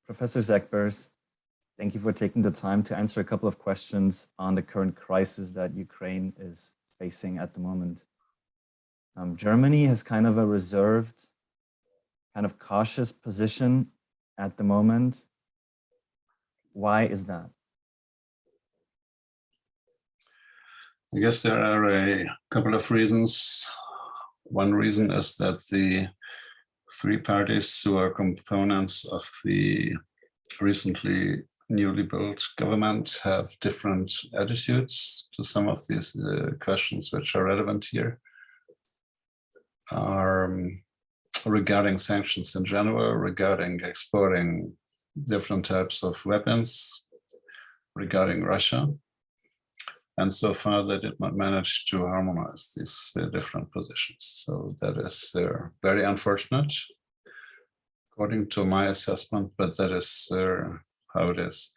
Professor Segbers, thank you for taking the time to answer a couple of questions on the current crisis that Ukraine is facing at the moment. Germany has kind of a reserved, kind of cautious position at the moment. Why is that? I guess there are a couple of reasons. One reason is that the three parties who are components of the recently newly built government have different attitudes to some of these questions which are relevant here. Regarding sanctions in general, regarding exporting different types of weapons, regarding Russia. And so far they did not manage to harmonize these different positions. So that is very unfortunate, according to my assessment, but that is how it is.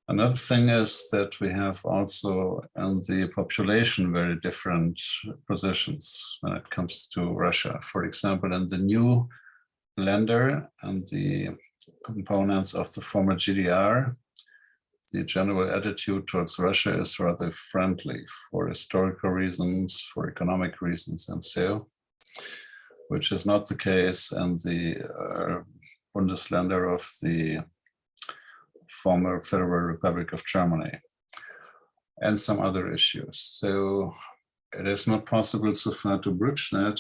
Another thing is that we have also in the population very different positions when it comes to Russia. For example, in the new Länder and the components of the former GDR, the general attitude towards Russia is rather friendly for historical reasons, for economic reasons, and so, which is not the case in the Bundesländer of the former Federal Republic of Germany, and some other issues. So it is not possible so far to bridge that.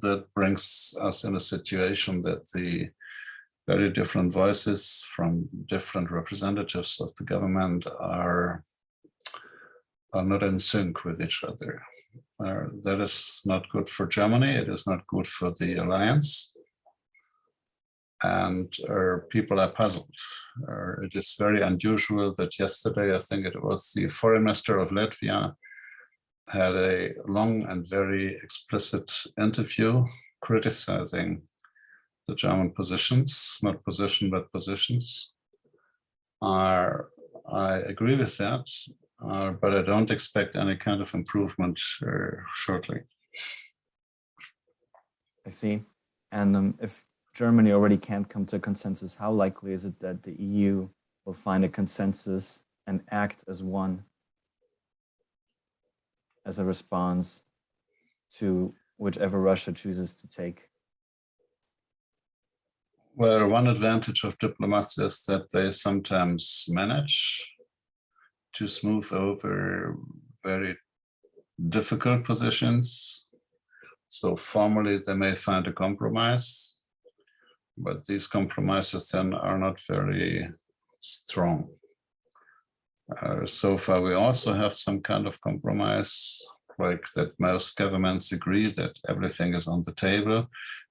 That brings us in a situation that the very different voices from different representatives of the government are not in sync with each other. That is not good for Germany. It is not good for the alliance. And people are puzzled. It is very unusual that yesterday, I think it was the foreign minister of Latvia, had a long and very explicit interview criticizing the German positions, not position, but positions. I agree with that, but I don't expect any kind of improvement shortly. I see. And if Germany already can't come to a consensus, how likely is it that the EU will find a consensus and act as one, as a response to whichever Russia chooses to take? Well, one advantage of diplomats is that they sometimes manage to smooth over very difficult positions. So formally, they may find a compromise, but these compromises then are not very strong. So far, we also have some kind of compromise, like that most governments agree that everything is on the table,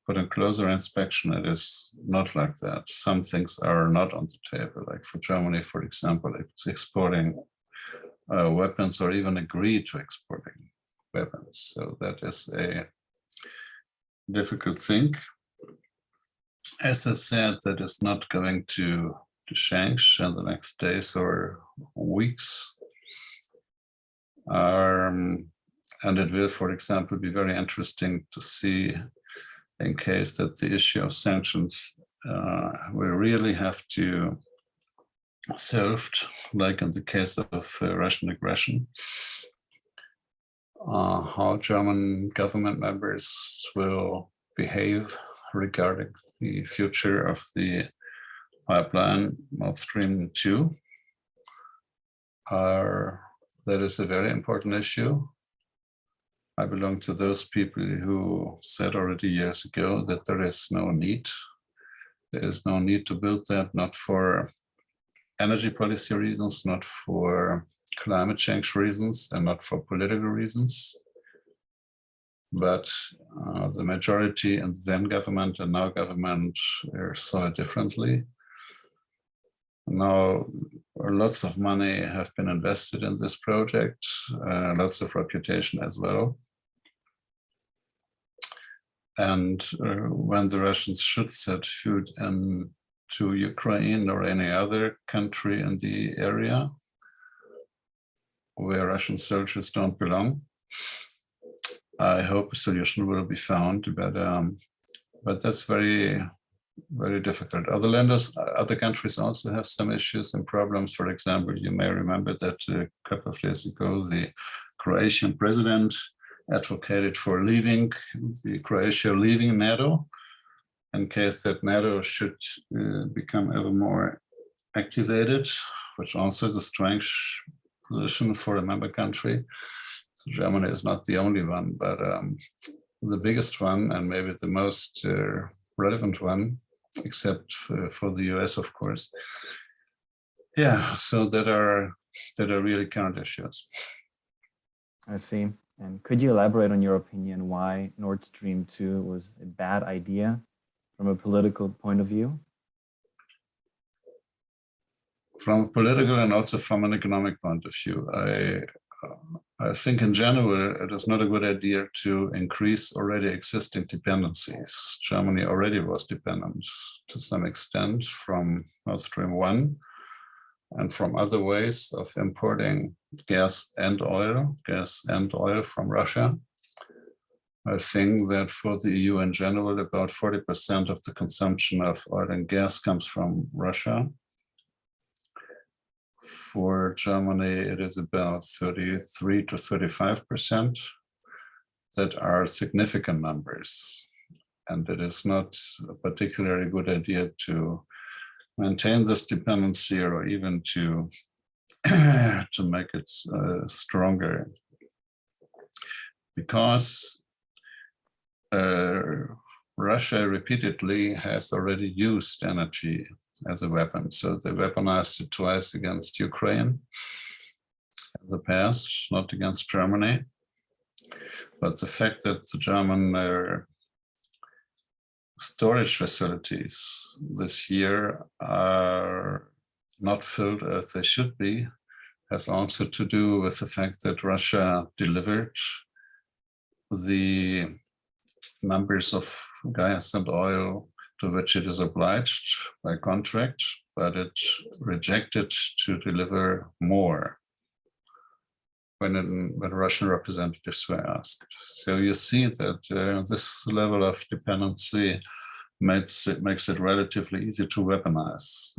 but in closer inspection, it is not like that. Some things are not on the table, like for Germany, for example, it's exporting weapons or even agree to exporting weapons. So that is a difficult thing. As I said, that is not going to change in the next days or weeks. And it will, for example, be very interesting to see in case that the issue of sanctions will really have to solved, like in the case of Russian aggression, how German government members will behave regarding the future of the pipeline Nord Stream 2. That is a very important issue. I belong to those people who said already years ago that there is no need. There is no need to build that, not for energy policy reasons, not for climate change reasons, and not for political reasons. But the majority in the then government and now government saw it differently. Now, lots of money have been invested in this project, lots of reputation as well. And when the Russians should set food into Ukraine or any other country in the area where Russian soldiers don't belong, I hope a solution will be found, but that's very very difficult. Other countries also have some issues and problems. For example, you may remember that a couple of days ago, the Croatian president advocated for Croatia leaving NATO, in case that NATO should become ever more activated, which also is a strange position for a member country. So Germany is not the only one, but the biggest one, and maybe the most relevant one, except for the US, of course. Yeah, so that are really current issues. I see. And could you elaborate on your opinion why Nord Stream 2 was a bad idea from a political point of view? From a political and also from an economic point of view, I think in general, it is not a good idea to increase already existing dependencies. Germany already was dependent to some extent from Nord Stream 1 and from other ways of importing gas and oil from Russia. I think that for the EU in general, about 40% of the consumption of oil and gas comes from Russia. For Germany, it is about 33 to 35%. That are significant numbers. And it is not a particularly good idea to maintain this dependency or even to make it stronger. Because Russia repeatedly has already used energy as a weapon. So they weaponized it twice against Ukraine in the past, not against Germany. But the fact that the German storage facilities this year are not filled as they should be has also to do with the fact that Russia delivered the numbers of gas and oil to which it is obliged by contract, but it rejected to deliver more when Russian representatives were asked. So you see that this level of dependency makes it relatively easy to weaponize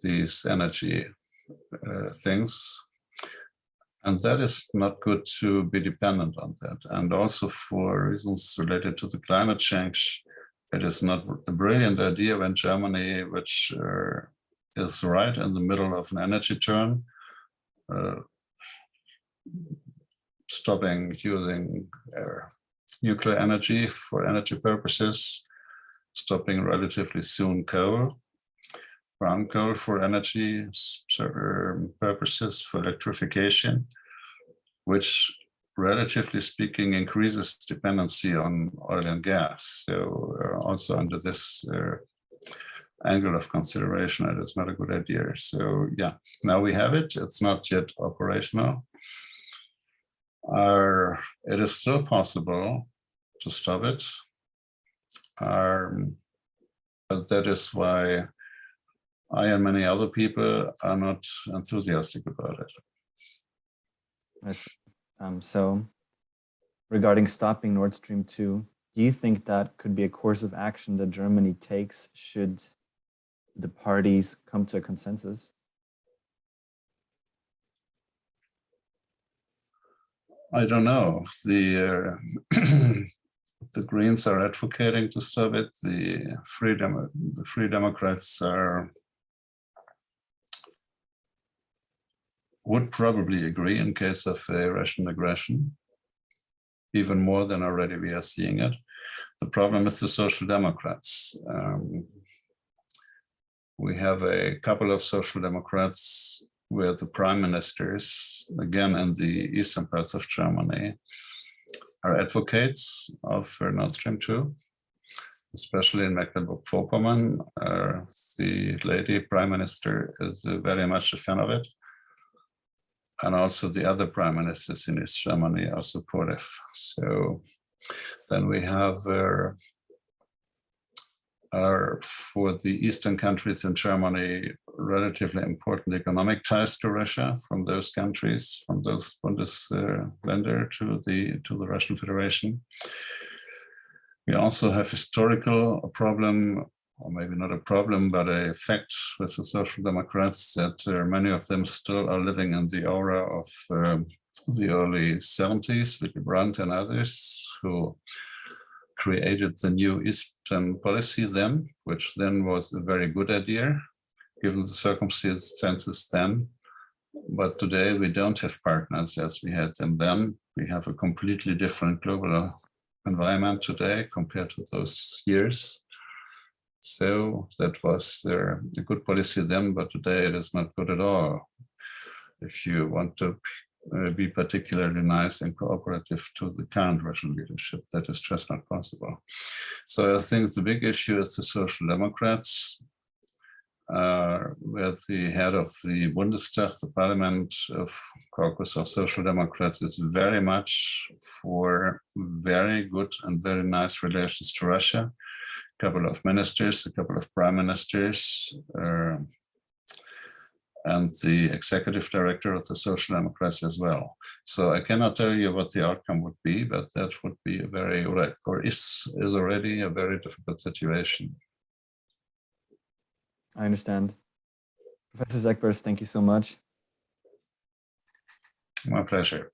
these energy things. And that is not good to be dependent on that. And also for reasons related to the climate change, it is not a brilliant idea when Germany, which is right in the middle of an energy turn, stopping using nuclear energy for energy purposes, stopping relatively soon coal, brown coal for energy purposes, for electrification, which relatively speaking increases dependency on oil and gas. So also under this angle of consideration, it is not a good idea. So yeah, now we have it. It's not yet operational. It is still possible to stop it. But that is why I and many other people are not enthusiastic about it. I see. So regarding stopping Nord Stream 2, do you think that could be a course of action that Germany takes should the parties come to a consensus? I don't know. The the Greens are advocating to stop it. The Free Democrats would probably agree in case of a Russian aggression, even more than already we are seeing it. The problem is the Social Democrats. We have a couple of Social Democrats where the prime ministers, again in the eastern parts of Germany, are advocates of Nord Stream 2, especially in Mecklenburg-Vorpommern. The lady prime minister is very much a fan of it. And also the other prime ministers in East Germany are supportive. So then we have for the eastern countries in Germany, relatively important economic ties to Russia from those countries, from those Bundesländer to the Russian Federation. We also have historical problem, or maybe not a problem, but a fact with the Social Democrats that many of them still are living in the aura of the early 70s, Willy Brandt and others, who created the new Eastern policy then, which then was a very good idea, given the circumstances then. But today we don't have partners as we had them then. We have a completely different global environment today compared to those years. So that was a good policy then, but today it is not good at all. If you want to be particularly nice and cooperative to the current Russian leadership, that is just not possible. So I think the big issue is the Social Democrats, where the head of the Bundestag, the parliament of caucus of Social Democrats, is very much for very good and very nice relations to Russia. A couple of ministers, a couple of prime ministers, and the executive director of the Social Democrats as well. So I cannot tell you what the outcome would be, but that would be a very, or is already a very difficult situation. I understand. Professor Segbers, thank you so much. My pleasure.